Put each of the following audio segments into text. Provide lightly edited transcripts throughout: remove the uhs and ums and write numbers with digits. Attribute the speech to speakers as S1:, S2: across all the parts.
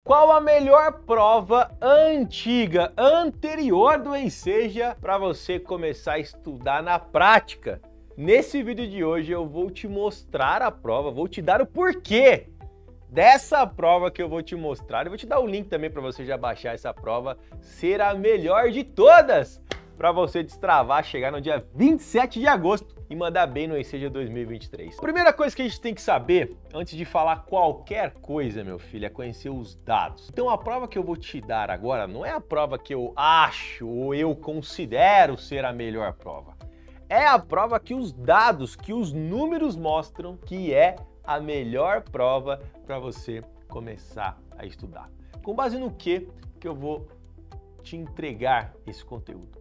S1: Qual a melhor prova antiga, anterior do Enseja para você começar a estudar na prática? Nesse vídeo de hoje eu vou te mostrar a prova, vou te dar o porquê dessa prova que eu vou te mostrar. Eu vou te dar o link também para você já baixar essa prova, ser a melhor de todas, para você destravar, chegar no dia 27 de agosto e mandar bem no Enseja 2023. A primeira coisa que a gente tem que saber, antes de falar qualquer coisa, meu filho, é conhecer os dados. Então a prova que eu vou te dar agora não é a prova que eu acho ou eu considero ser a melhor prova. É a prova que os dados, que os números mostram que é a melhor prova para você começar a estudar. Com base no que eu vou te entregar esse conteúdo?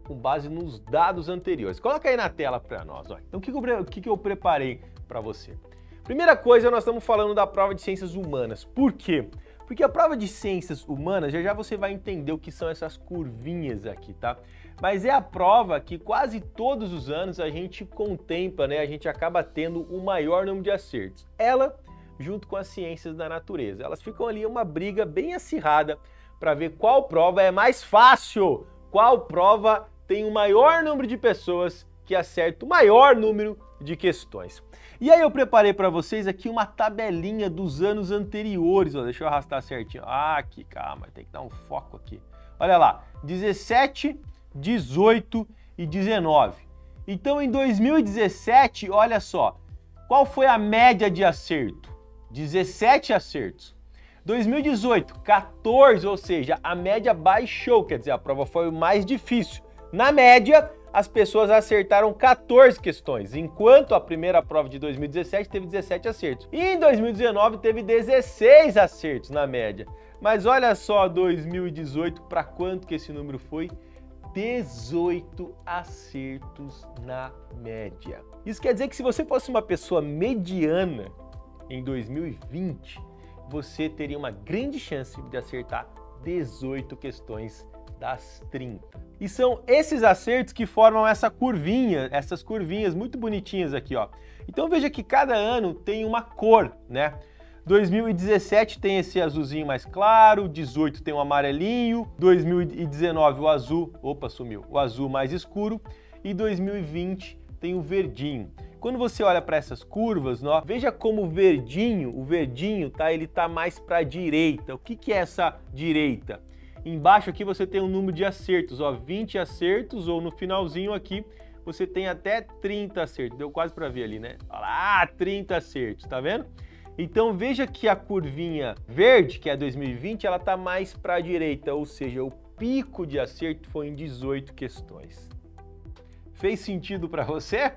S1: Com base nos dados anteriores. Coloca aí na tela para nós. Olha. Então, o que eu preparei para você? Primeira coisa, nós estamos falando da prova de ciências humanas. Por quê? Porque a prova de ciências humanas, já você vai entender o que são essas curvinhas aqui, tá? Mas é a prova que quase todos os anos a gente contempla, né? A gente acaba tendo o maior número de acertos. Ela, junto com as ciências da natureza. Elas ficam ali uma briga bem acirrada para ver qual prova é mais fácil, qual prova tem o maior número de pessoas que acertam o maior número de questões. E aí eu preparei para vocês aqui uma tabelinha dos anos anteriores. Ó, deixa eu arrastar certinho. Aqui, calma, tem que dar um foco aqui. Olha lá, 17, 18 e 19. Então em 2017, olha só, qual foi a média de acerto? 17 acertos. 2018, 14, ou seja, a média baixou, quer dizer, a prova foi mais difícil. Na média, as pessoas acertaram 14 questões, enquanto a primeira prova de 2017 teve 17 acertos. E em 2019 teve 16 acertos na média. Mas olha só, 2018, para quanto que esse número foi? 18 acertos na média. Isso quer dizer que se você fosse uma pessoa mediana em 2020, você teria uma grande chance de acertar 18 questões das 30. E são esses acertos que formam essa curvinha, essas curvinhas muito bonitinhas aqui, ó. Então veja que cada ano tem uma cor, né? 2017 tem esse azulzinho mais claro, 18 tem um amarelinho, 2019 o azul, opa, sumiu, o azul mais escuro e 2020 tem o verdinho. Quando você olha para essas curvas, ó, veja como o verdinho, tá? Ele tá mais para a direita. O que é essa direita? Embaixo aqui você tem um número de acertos, ó, 20 acertos, ou no finalzinho aqui você tem até 30 acertos. Deu quase para ver ali, né? Olha lá, 30 acertos, tá vendo? Então veja que a curvinha verde, que é 2020, ela tá mais para a direita, ou seja, o pico de acerto foi em 18 questões. Fez sentido para você?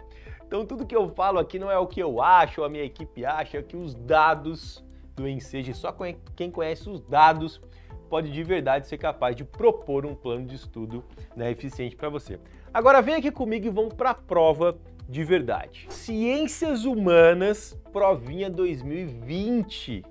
S1: Então tudo que eu falo aqui não é o que eu acho, ou a minha equipe acha, é que os dados do Enseja, só quem conhece os dados pode de verdade ser capaz de propor um plano de estudo, né, eficiente para você. Agora vem aqui comigo e vamos para a prova de verdade. Ciências Humanas, provinha 2020.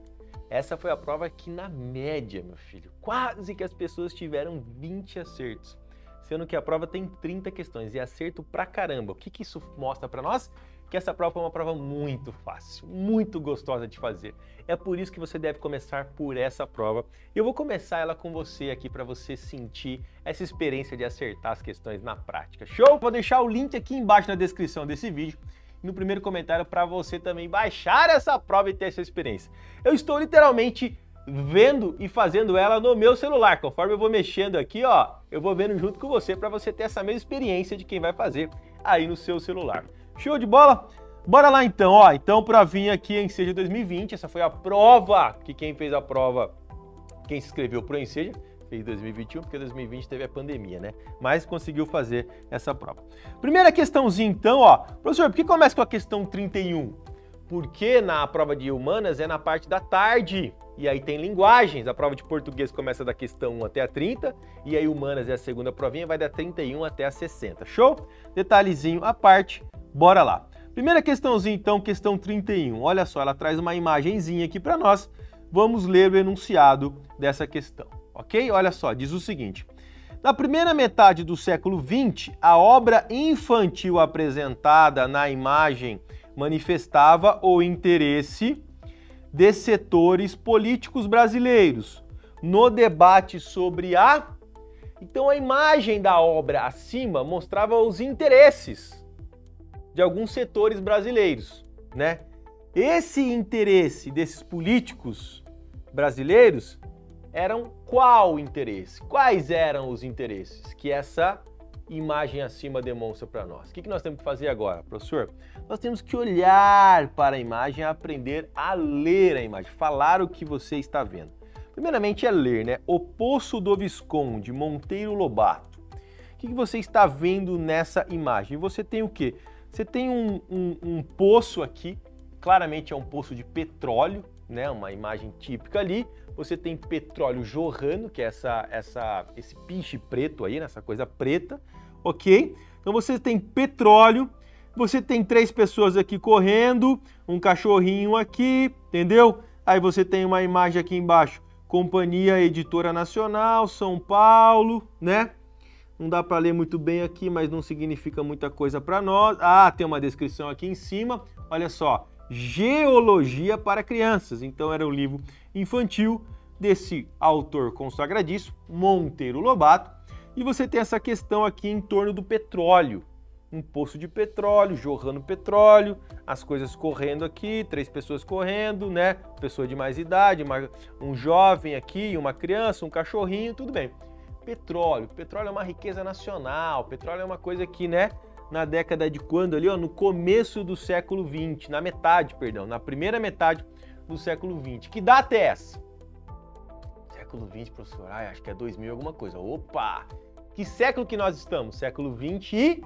S1: Essa foi a prova que na média, meu filho, quase que as pessoas tiveram 20 acertos. Sendo que a prova tem 30 questões e acerto pra caramba. O que isso mostra pra nós? Que essa prova é uma prova muito fácil, muito gostosa de fazer. É por isso que você deve começar por essa prova. Eu vou começar ela com você aqui para você sentir essa experiência de acertar as questões na prática. Show? Vou deixar o link aqui embaixo na descrição desse vídeo e no primeiro comentário para você também baixar essa prova e ter essa experiência. Eu estou literalmente vendo e fazendo ela no meu celular. Conforme eu vou mexendo aqui, ó, eu vou vendo junto com você para você ter essa mesma experiência de quem vai fazer aí no seu celular. Show de bola? Bora lá então, ó. Então, provinha aqui em Enseja 2020. Essa foi a prova que quem fez a prova, quem se inscreveu pro Enseja, fez 2021, porque 2020 teve a pandemia, né? Mas conseguiu fazer essa prova. Primeira questãozinha então, ó. Professor, por que começa com a questão 31? Porque na prova de humanas é na parte da tarde. E aí tem linguagens. A prova de português começa da questão 1 até a 30. E aí humanas é a segunda provinha, vai da 31 até a 60. Show? Detalhezinho à parte. Bora lá. Primeira questãozinha, então, questão 31. Olha só, ela traz uma imagenzinha aqui para nós. Vamos ler o enunciado dessa questão, ok? Olha só, diz o seguinte. Na primeira metade do século XX, a obra infantil apresentada na imagem manifestava o interesse de setores políticos brasileiros no debate sobre a... Então a imagem da obra acima mostrava os interesses de alguns setores brasileiros, né? Esse interesse desses políticos brasileiros eram qual interesse? Quais eram os interesses que essa imagem acima demonstra para nós? O que nós temos que fazer agora, professor? Nós temos que olhar para a imagem, aprender a ler a imagem, falar o que você está vendo. Primeiramente é ler, né? O Poço do Visconde, Monteiro Lobato. O que você está vendo nessa imagem? Você tem o quê? Você tem um poço aqui, claramente é um poço de petróleo, né? Uma imagem típica ali. Você tem petróleo jorrando, que é esse piche preto aí, essa coisa preta, ok? Então você tem petróleo, você tem 3 pessoas aqui correndo, um cachorrinho aqui, entendeu? Aí você tem uma imagem aqui embaixo, Companhia Editora Nacional, São Paulo, né? Não dá para ler muito bem aqui, mas não significa muita coisa para nós. Ah, tem uma descrição aqui em cima, olha só. Geologia para Crianças. Então era um livro infantil desse autor consagradíssimo, Monteiro Lobato. E você tem essa questão aqui em torno do petróleo. Um poço de petróleo, jorrando petróleo, as coisas correndo aqui, 3 pessoas correndo, né? Pessoa de mais idade, um jovem aqui, uma criança, um cachorrinho, tudo bem. Petróleo é uma riqueza nacional, petróleo é uma coisa que, né? Na década de quando ali, ó, no começo do século XX, na primeira metade do século XX. Que data é essa? Século XX, professor, acho que é 2000 alguma coisa. Opa! Que século que nós estamos? Século XXI.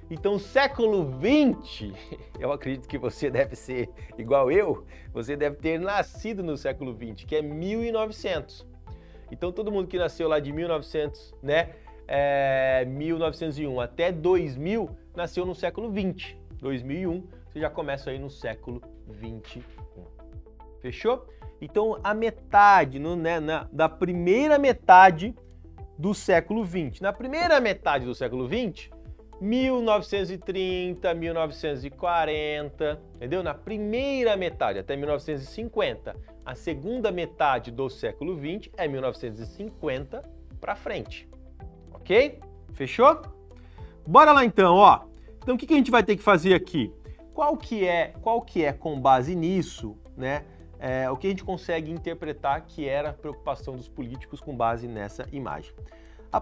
S1: Então, século XX, eu acredito que você deve ser igual eu, você deve ter nascido no século XX, que é 1900. Então, todo mundo que nasceu lá de 1900, né? 1901 até 2000, nasceu no século 20. 2001, você já começa aí no século 21. Fechou? Então, a metade, da primeira metade do século 20. Na primeira metade do século 20, 1930, 1940, entendeu? Na primeira metade, até 1950. A segunda metade do século 20 é 1950 para frente. Ok? Fechou? Bora lá então, ó. Então o que a gente vai ter que fazer aqui? Qual que é com base nisso, né? O que a gente consegue interpretar que era a preocupação dos políticos com base nessa imagem. A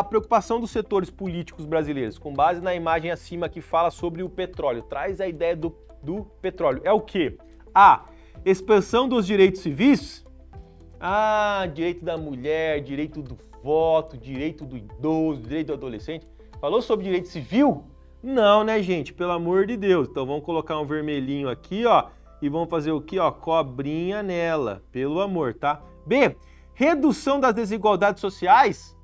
S1: preocupação dos setores políticos brasileiros, com base na imagem acima que fala sobre o petróleo, traz a ideia do petróleo. É o quê? A expansão dos direitos civis. Direito da mulher, direito do voto, direito do idoso, direito do adolescente. Falou sobre direito civil? Não, né, gente? Pelo amor de Deus. Então vamos colocar um vermelhinho aqui, ó, e vamos fazer o quê, ó? Cobrinha nela, pelo amor, tá? B, redução das desigualdades sociais.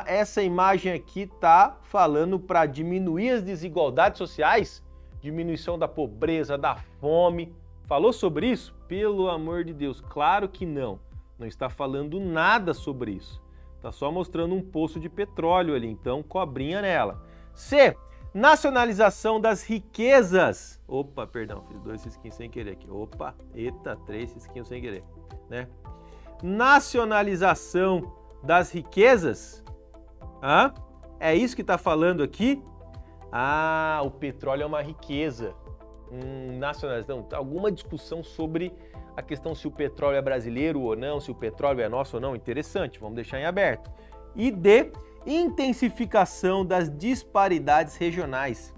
S1: Essa imagem aqui tá falando para diminuir as desigualdades sociais, diminuição da pobreza, da fome. Falou sobre isso? Pelo amor de Deus, claro que não. Não está falando nada sobre isso. Está só mostrando um poço de petróleo ali, então cobrinha nela. C, nacionalização das riquezas. Opa, perdão, fiz 2 risquinhos sem querer aqui. Opa, eita, 3 risquinhos sem querer, né? Nacionalização das riquezas. É isso que está falando aqui? O petróleo é uma riqueza. Nacionalização, alguma discussão sobre a questão se o petróleo é brasileiro ou não, se o petróleo é nosso ou não, interessante, vamos deixar em aberto. E D, intensificação das disparidades regionais.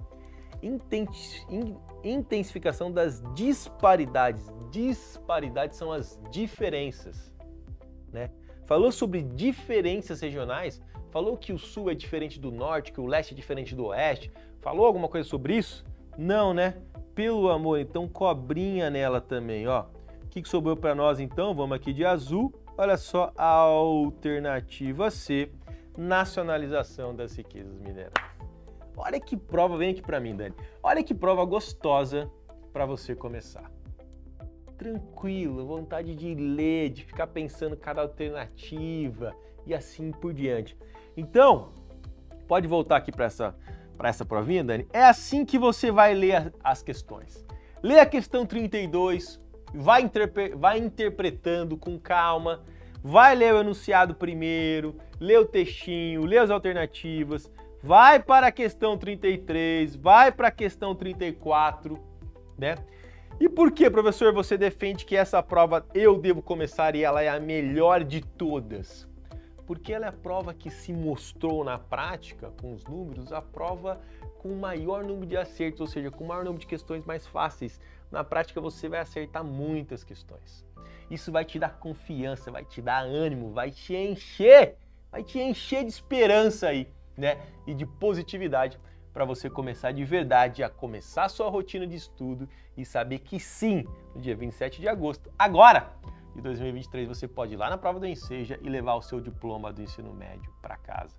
S1: Intensificação das disparidades. Disparidades são as diferenças, né? Falou sobre diferenças regionais, falou que o sul é diferente do norte, que o leste é diferente do oeste. Falou alguma coisa sobre isso? Não, né? Pelo amor, então cobrinha nela também, ó. O que sobrou para nós então? Vamos aqui de azul. Olha só, a alternativa C, nacionalização das riquezas minerais. Olha que prova, vem aqui para mim, Dani. Olha que prova gostosa para você começar. Tranquilo, vontade de ler, de ficar pensando cada alternativa e assim por diante. Então, pode voltar aqui para essa provinha, Dani. É assim que você vai ler as questões. lê a questão 32, vai interpretando com calma, vai ler o enunciado primeiro, lê o textinho, lê as alternativas, vai para a questão 33, vai para a questão 34, né? E por que, professor, você defende que essa prova eu devo começar e ela é a melhor de todas? Porque ela é a prova que se mostrou na prática, com os números, a prova com o maior número de acertos, ou seja, com o maior número de questões mais fáceis. Na prática você vai acertar muitas questões. Isso vai te dar confiança, vai te dar ânimo, vai te encher de esperança aí, né? E de positividade para você começar de verdade a começar a sua rotina de estudo e saber que sim, no dia 27 de agosto, agora de 2023, você pode ir lá na prova do Enseja e levar o seu diploma do ensino médio para casa.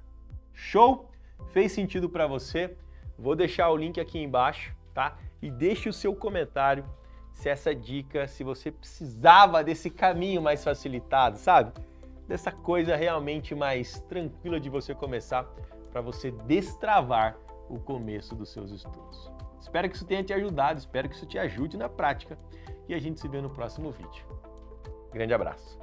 S1: Show? Fez sentido para você? Vou deixar o link aqui embaixo, tá? E deixe o seu comentário se essa dica, se você precisava desse caminho mais facilitado, sabe? Dessa coisa realmente mais tranquila de você começar para você destravar o começo dos seus estudos. Espero que isso tenha te ajudado, espero que isso te ajude na prática e a gente se vê no próximo vídeo. Grande abraço!